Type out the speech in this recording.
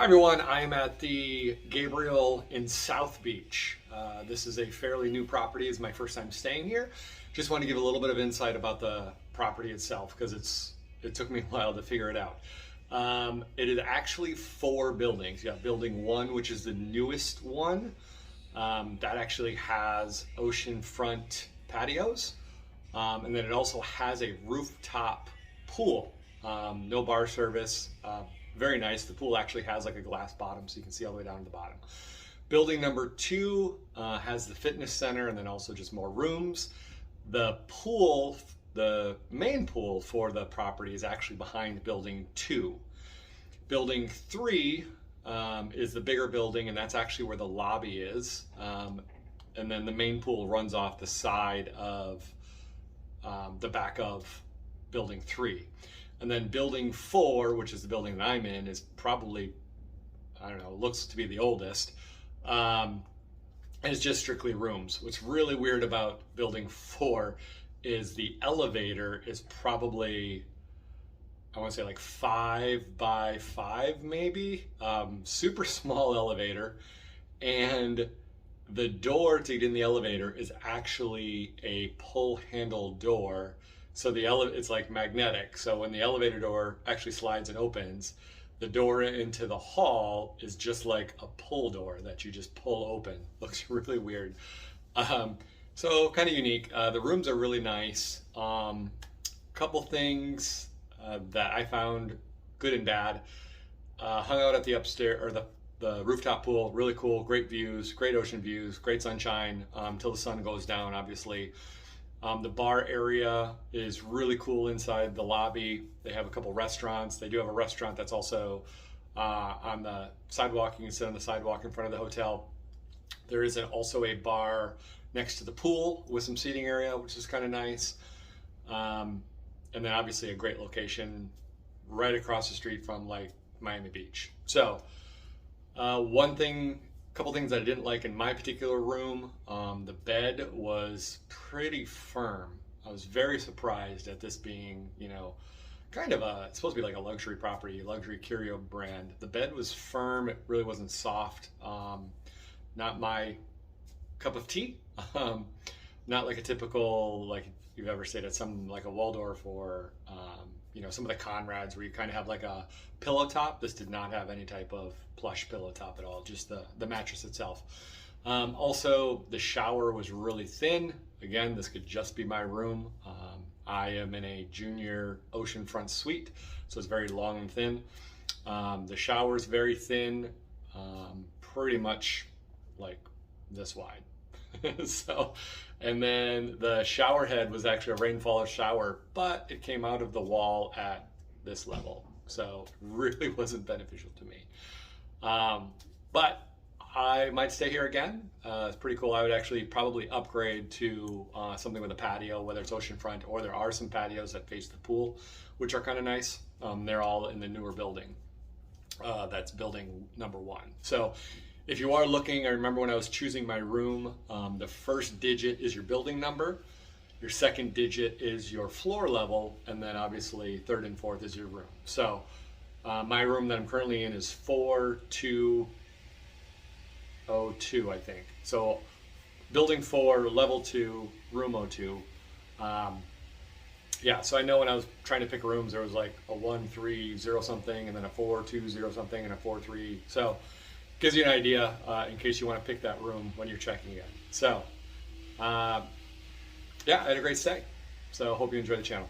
everyone, I am at the Gabriel in South Beach. This is a fairly new property. It's my first time staying here. Just want to give a little bit of insight about the property itself because it took me a while to figure it out. It is actually 4 buildings. You got building 1, which is the newest one. That actually has oceanfront patios. And then it also has a rooftop pool. No bar service. Very nice. The pool actually has like a glass bottom so you can see all the way down to the bottom. Building number 2 has the fitness center and then also just more rooms. The pool, the main pool for the property is actually behind building 2. Building 3 is the bigger building, and that's actually where the lobby is. And then the main pool runs off the side of the back of building 3. And then building 4, which is the building that I'm in, is probably, I don't know, looks to be the oldest. And it's just strictly rooms. What's really weird about building 4 is the elevator is probably, I want to say like 5 by 5 maybe. Super small elevator. And the door to get in the elevator is actually a pull handle door. So it's like magnetic. So when the elevator door actually slides and opens, the door into the hall is just like a pull door that you just pull open. Looks really weird. So kind of unique. The rooms are really nice. Couple things that I found good and bad. Hung out at the upstairs or the rooftop pool. Really cool. Great views. Great ocean views. Great sunshine till the sun goes down, obviously. The bar area is really cool inside the lobby. They have a couple restaurants. They do have a restaurant that's also on the sidewalk. You can sit on the sidewalk in front of the hotel. There is also a bar next to the pool with some seating area, which is kind of nice. And then obviously a great location right across the street from like Miami Beach. So couple things I didn't like in my particular room. The bed was pretty firm. I was very surprised at this being, you know, kind of it's supposed to be like a luxury property, luxury curio brand. The bed was firm. It really wasn't soft. Not my cup of tea. Not like a typical, like you've ever stayed at some like a Waldorf or, you know, some of the Conrads where you kind of have like a pillow top. This did not have any type of plush pillow top at all, just the mattress itself. Also, the shower was really thin. Again, this could just be my room. I am in a junior oceanfront suite, so it's very long and thin. The shower is very thin, pretty much like this wide. So, and then the shower head was actually a rainfall shower, but it came out of the wall at this level. So really wasn't beneficial to me. But I might stay here again. It's pretty cool. I would actually probably upgrade to something with a patio, whether it's oceanfront or there are some patios that face the pool, which are kind of nice. They're all in the newer building. That's building number 1. So if you are looking, I remember when I was choosing my room, the first digit is your building number, your second digit is your floor level, and then obviously third and fourth is your room. So my room that I'm currently in is 4202, I think. So building 4, level 2, room 02. Yeah, so I know when I was trying to pick rooms, there was like a 130 something, and then a 420 something, and a 43. So gives you an idea in case you want to pick that room when you're checking in. So, yeah, I had a great stay. So hope you enjoy the channel.